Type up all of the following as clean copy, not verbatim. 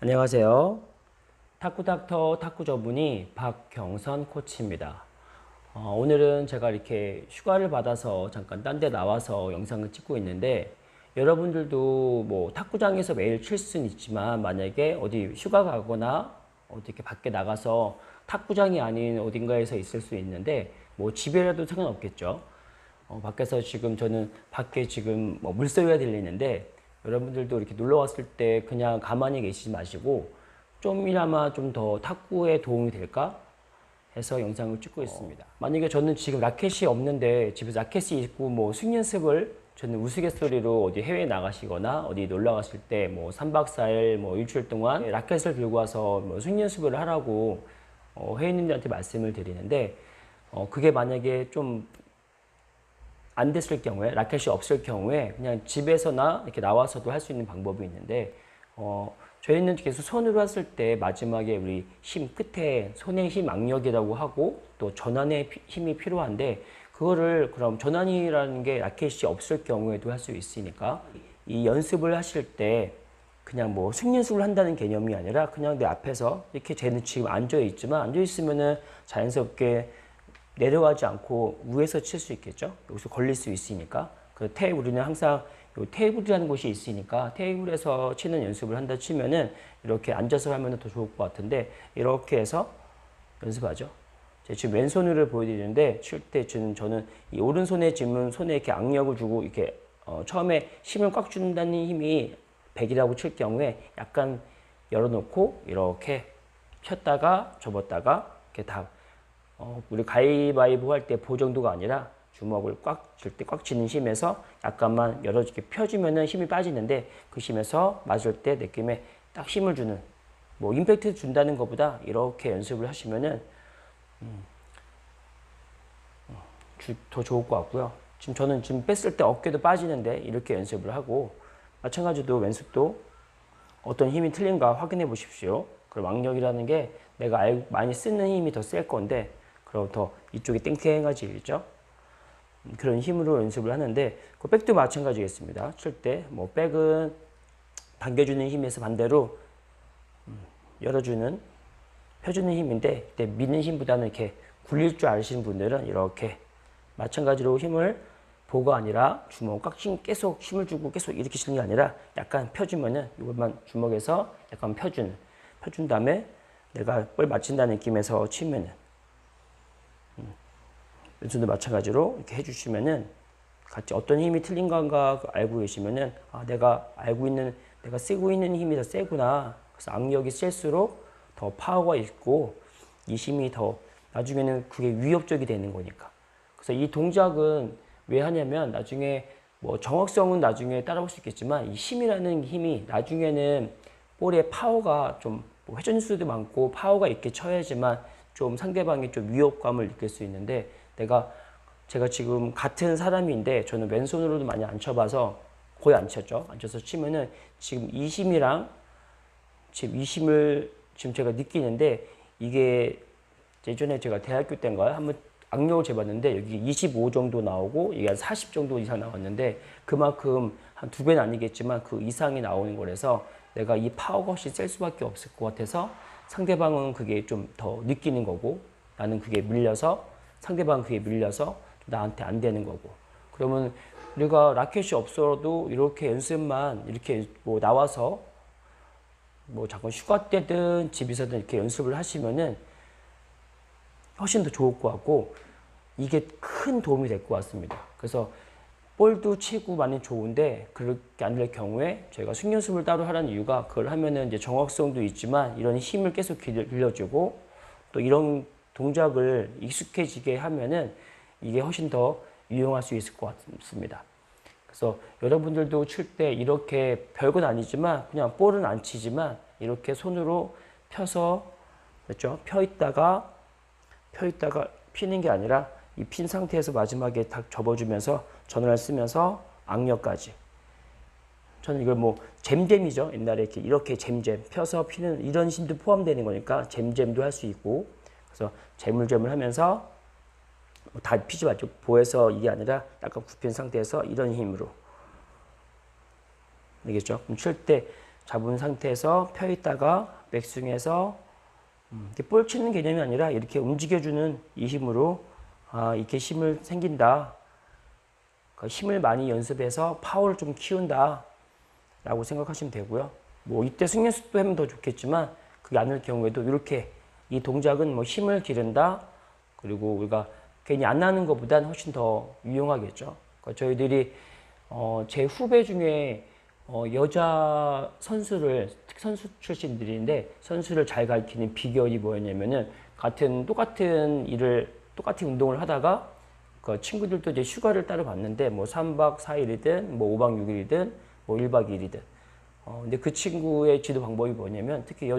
안녕하세요. 탁구닥터 탁구 전문의 박경선 코치입니다. 오늘은 제가 이렇게 휴가를 받아서 잠깐 딴 데 나와서 영상을 찍고 있는데, 여러분들도 뭐 탁구장에서 매일 칠 수는 있지만 만약에 어디 휴가 가거나 어디 이렇게 밖에 나가서 탁구장이 아닌 어딘가에서 있을 수 있는데, 뭐 집에라도 상관없겠죠. 밖에서 지금 저는 밖에 지금 뭐 물소리가 들리는데, 여러분들도 이렇게 놀러 왔을 때 그냥 가만히 계시지 마시고 좀이나마 좀 더 탁구에 도움이 될까 해서 영상을 찍고 있습니다. 만약에 저는 지금 라켓이 없는데 집에서 라켓이 있고 뭐 스윙 연습을 저는 우스갯소리로 어디 해외에 나가시거나 어디 놀러 갔을 때 뭐 3박 4일 뭐 일주일 동안 라켓을 들고 와서 뭐 스윙 연습을 하라고 회원님들한테 말씀을 드리는데, 그게 만약에 좀 안 됐을 경우에, 라켓이 없을 경우에 그냥 집에서나 이렇게 나와서도 할 수 있는 방법이 있는데, 저희는 계속 손으로 했을 때 마지막에 우리 힘 끝에 손의 힘 악력이라고 하고 또 전환의 힘이 필요한데, 그거를 그럼 전환이라는 게 라켓이 없을 경우에도 할 수 있으니까 이 연습을 하실 때 그냥 뭐 스윙 연습을 한다는 개념이 아니라 그냥 내 앞에서 이렇게 쟤는 지금 앉아 있지만 앉아 있으면은 자연스럽게 내려가지 않고 위에서 칠 수 있겠죠. 여기서 걸릴 수 있으니까. 우리는 항상 요 테이블이라는 곳이 있으니까 테이블에서 치는 연습을 한다 치면은 이렇게 앉아서 하면 더 좋을 것 같은데, 이렇게 해서 연습하죠. 제가 지금 왼손으로 보여드리는데, 칠 때 저는 이 오른손에 지금 손에 이렇게 악력을 주고 이렇게 처음에 힘을 꽉 준다는 힘이 100이라고 칠 경우에 약간 열어놓고 이렇게 폈다가 접었다가 이렇게 다 우리 가위바위보 할 때 보 정도가 아니라 주먹을 꽉 줄 때 꽉 쥐는 힘에서 약간만 열어주게 펴주면은 힘이 빠지는데, 그 힘에서 맞을 때 느낌에 딱 힘을 주는, 뭐 임팩트 준다는 것보다 이렇게 연습을 하시면은 더 좋을 것 같고요. 지금 저는 지금 뺐을 때 어깨도 빠지는데 이렇게 연습을 하고, 마찬가지로 왼손도 어떤 힘이 틀린가 확인해 보십시오. 그리고 악력이라는 게 내가 많이 쓰는 힘이 더 셀 건데, 그럼 더 이쪽이 땡땡해지겠죠. 그런 힘으로 연습을 하는데, 그 백도 마찬가지겠습니다. 칠 때 뭐 백은 당겨주는 힘에서 반대로 열어주는, 펴주는 힘인데, 그때 미는 힘보다는 이렇게 굴릴 줄 아시는 분들은 이렇게 마찬가지로 힘을 보가 아니라 주먹 계속 힘을 주고 계속 이렇게 치는 게 아니라 약간 펴주면은 이것만 주먹에서 약간 펴준 다음에 내가 볼 맞춘다는 느낌에서 치면은, 왼손도 마찬가지로 이렇게 해주시면은 같이 어떤 힘이 틀린 건가 알고 계시면은, 내가 쓰고 있는 힘이 더 세구나. 그래서 악력이 셀수록 더 파워가 있고 이 힘이 더 나중에는 그게 위협적이 되는 거니까. 그래서 이 동작은 왜 하냐면, 나중에 뭐 정확성은 나중에 따라올 수 있겠지만 이 힘이라는 힘이 나중에는 볼의 파워가 좀뭐 회전수도 많고 파워가 있게 쳐야지만 좀 상대방이 좀 위협감을 느낄 수 있는데, 제가 지금 같은 사람인데 저는 왼손으로도 많이 안 쳐봐서 거의 안 쳤죠. 앉아서 치면은 지금 이 힘이랑 지금 이 힘을 지금 제가 느끼는데, 이게 예전에 제가 대학교 때인가요? 한번 악력을 재봤는데 여기 25 정도 나오고 이게 한 40 정도 이상 나왔는데, 그만큼 한 2배는 아니겠지만 그 이상이 나오는 거라서 내가 이 파워가 훨씬 셀 수밖에 없을 것 같아서 상대방은 그게 좀 더 느끼는 거고, 나는 그게 밀려서 상대방은 그게 밀려서 나한테 안 되는 거고. 그러면 우리가 라켓이 없어도 이렇게 연습만 이렇게 뭐 나와서 뭐 잠깐 휴가 때든 집에서든 이렇게 연습을 하시면은 훨씬 더 좋을 것 같고, 이게 큰 도움이 될 것 같습니다. 그래서 볼도 치고 많이 좋은데, 그렇게 안 될 경우에 저희가 스윙 연습을 따로 하라는 이유가, 그걸 하면은 이제 정확성도 있지만 이런 힘을 계속 빌려주고 또 이런 동작을 익숙해지게 하면은 이게 훨씬 더 유용할 수 있을 것 같습니다. 그래서 여러분들도 칠 때 이렇게 별건 아니지만 그냥 볼은 안 치지만 이렇게 손으로 펴서, 그렇죠? 펴 있다가 피는 게 아니라 이 핀 상태에서 마지막에 딱 접어주면서 전환을 쓰면서 악력까지. 저는 이걸 뭐 잼잼이죠. 옛날에 이렇게 잼잼 펴서 피는 이런 힘도 포함되는 거니까 잼잼도 할 수 있고, 그래서 재물잼을 하면서 다 피지 말죠. 보에서 이게 아니라 약간 굽힌 상태에서 이런 힘으로. 알겠죠? 그럼 칠 때 잡은 상태에서 펴 있다가 백스윙해서 이렇게 볼 치는 개념이 아니라 이렇게 움직여주는 이 힘으로 이렇게 힘을 생긴다. 그러니까 힘을 많이 연습해서 파워를 좀 키운다 라고 생각하시면 되고요. 뭐 이때 승리 연습도 하면 더 좋겠지만 그게 아닐 경우에도 이렇게 이 동작은 뭐 힘을 기른다. 그리고 우리가 괜히 안 나는 것보다는 훨씬 더 유용하겠죠. 그러니까 저희들이 제 후배 중에 여자 선수를 선수 출신들인데 선수를 잘 가르치는 비결이 뭐였냐면은 똑같은 운동을 하다가 그 친구들도 이제 휴가를 따로 봤는데 뭐 3박 4일이든 뭐 5박 6일이든 뭐 1박 2일이든 근데 그 친구의 지도 방법이 뭐냐면 특히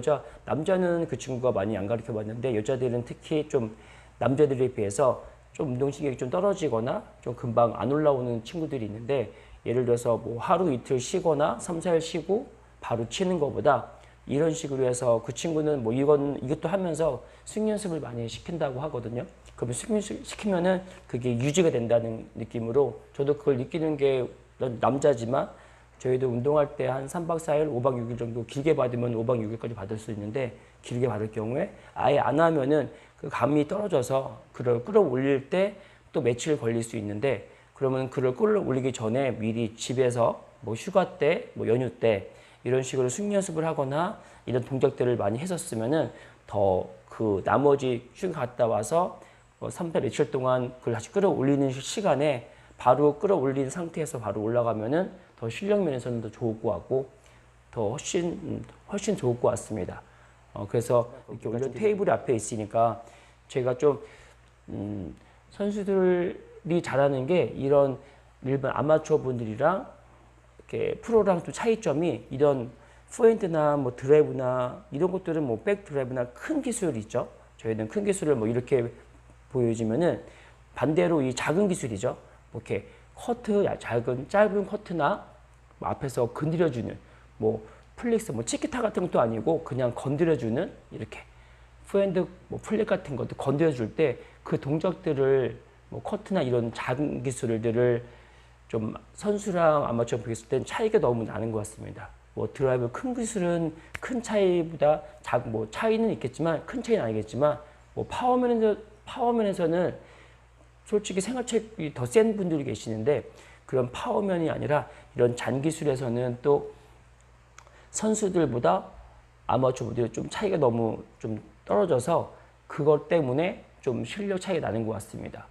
남자는 그 친구가 많이 안 가르쳐 봤는데 여자들은 특히 좀 남자들에 비해서 좀 운동신경이 좀 떨어지거나 좀 금방 안 올라오는 친구들이 있는데 예를 들어서 뭐 하루 이틀 쉬거나 3, 4일 쉬고 바로 치는 것보다 이런 식으로 해서 그 친구는 뭐 이것도 하면서 스윙 연습을 많이 시킨다고 하거든요. 그러면 스윙 시키면은 그게 유지가 된다는 느낌으로 저도 그걸 느끼는 게 남자지만 저희도 운동할 때 한 3박 4일, 5박 6일 정도 길게 받으면 5박 6일까지 받을 수 있는데 길게 받을 경우에 아예 안 하면은 그 감이 떨어져서 그걸 끌어올릴 때 또 며칠 걸릴 수 있는데 그러면 그걸 끌어올리기 전에 미리 집에서 뭐 휴가 때, 뭐 연휴 때 이런 식으로 스윙 연습을 하거나 이런 동작들을 많이 했었으면은 더 그 나머지 휴가 갔다 와서 3달 며칠 동안 그걸 다시 끌어올리는 시간에 바로 끌어올린 상태에서 바로 올라가면은 더 실력 면에서는 더 좋을 것 같고 더 훨씬 좋을 것 같습니다. 그래서 이렇게 올려 테이블 앞에 있으니까 제가 좀 선수들이 잘하는 게 이런 일반 아마추어 분들이랑 이렇게 프로랑 또 차이점이 이런 포핸드나 뭐 드라이브나 이런 것들은 뭐 백 드라이브나 큰 기술이 있죠. 저희는 큰 기술을 뭐 이렇게 보여주면은 반대로 이 작은 기술이죠. 뭐 이렇게 짧은 커트나 뭐 앞에서 건드려주는 뭐 플릭스, 뭐 치키타 같은 것도 아니고 그냥 건드려주는 이렇게 포핸드, 뭐 플릭 같은 것도 건드려줄 때 그 동작들을 뭐 커트나 이런 작은 기술들을 좀 선수랑 아마추어 비교했을 땐 차이가 너무 나는 것 같습니다. 뭐 드라이브 큰 기술은 큰 차이보다 뭐 차이는 있겠지만 큰 차이는 아니겠지만 뭐 파워면에서는 솔직히 생활체육이 더 센 분들이 계시는데 그런 파워면이 아니라 이런 잔기술에서는 또 선수들보다 아마추어분들이 좀 차이가 너무 좀 떨어져서 그것 때문에 좀 실력 차이가 나는 것 같습니다.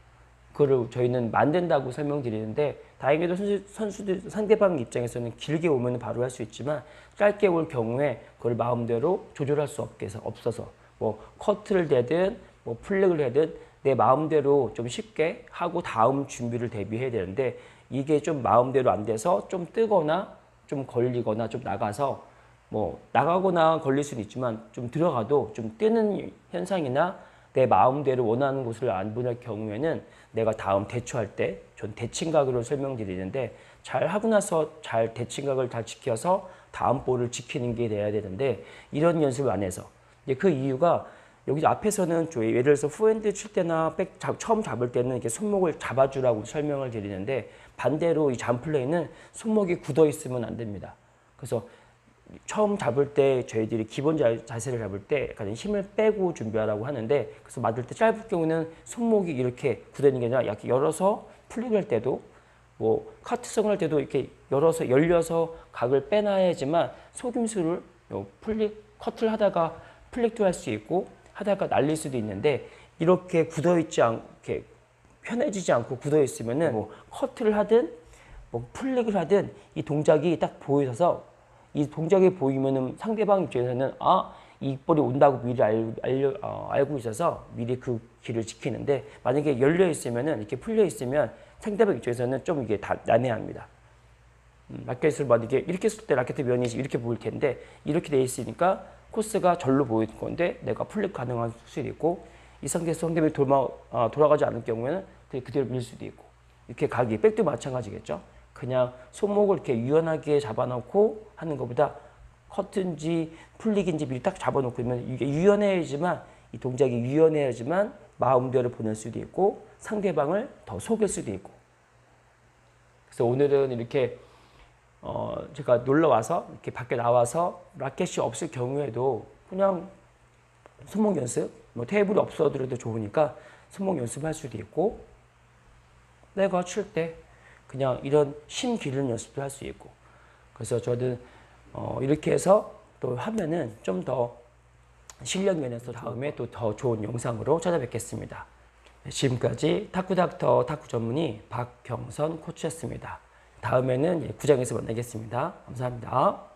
그걸 저희는 만든다고 설명드리는데 다행히도 선수들 상대방 입장에서는 길게 오면 바로 할 수 있지만 짧게 올 경우에 그걸 마음대로 조절할 수 없어서 뭐 커트를 대든 뭐 플렉을 하든 내 마음대로 좀 쉽게 하고 다음 준비를 대비해야 되는데 이게 좀 마음대로 안 돼서 좀 뜨거나 좀 걸리거나 좀 나가서 뭐 나가거나 걸릴 수는 있지만 좀 들어가도 좀 뜨는 현상이나 내 마음대로 원하는 곳을 안 보낼 경우에는 내가 다음 대처할 때 전 대칭각으로 설명드리는데 잘 하고 나서 잘 대칭각을 잘 지켜서 다음 볼을 지키는 게 돼야 되는데 이런 연습을 안 해서 이제 그 이유가 여기 앞에서는 예를 들어서 포핸드 칠 때나 처음 잡을 때는 이렇게 손목을 잡아주라고 설명을 드리는데 반대로 이 잠플레이는 손목이 굳어 있으면 안 됩니다. 그래서 처음 잡을 때 저희들이 기본 자세를 잡을 때 약간 힘을 빼고 준비하라고 하는데 그래서 맞을 때 짧을 경우는 손목이 이렇게 굳어 있는 게 아니라 약간 열어서 플릭할 때도 뭐 카트성을 할 때도 이렇게 열려서 각을 빼놔야지만 속임수를 커트를 하다가 플릭도 할 수 있고 하다가 날릴 수도 있는데 이렇게 굳어있지 않게 편해지지 않고 굳어있으면은 뭐 커트를 하든 뭐 플릭을 하든 이 동작이 딱 보여서 이 동작이 보이면은 상대방 입장에서는 이 볼이 온다고 미리 알고 있어서 미리 그 길을 지키는데 만약에 열려 있으면은 이렇게 풀려 있으면 상대방 입장에서는 좀 이게 다 난해합니다. 라켓을 만약에 이렇게 쓸 때 라켓의 면이 이렇게 보일 텐데 이렇게 돼 있으니까 코스가 절로 보이는 건데 내가 플릭 가능한 수도 있고 이 상태에서 상대방이 돌아가지 않을 경우에는 그대로 밀 수도 있고 이렇게 각이 백도 마찬가지겠죠. 그냥 손목을 이렇게 유연하게 잡아놓고 하는 것보다 커트인지 플릭인지 미리 딱 잡아놓고 있으면 이게 유연해야지만 이 동작이 유연해야지만 마음대로 보낼 수도 있고 상대방을 더 속일 수도 있고 그래서 오늘은 이렇게 제가 놀러 와서 이렇게 밖에 나와서 라켓이 없을 경우에도 그냥 손목 연습, 뭐 테이블이 없어도 좋으니까 손목 연습할 수도 있고, 내가 칠 때 그냥 이런 심 기르는 연습도 할 수 있고. 그래서 저는 이렇게 해서 또 하면은 좀 더 실력 면에서 다음에 또 더 좋은 영상으로 찾아뵙겠습니다. 지금까지 탁구닥터 탁구 전문의 박경선 코치였습니다. 다음에는 구장에서 만나겠습니다. 감사합니다.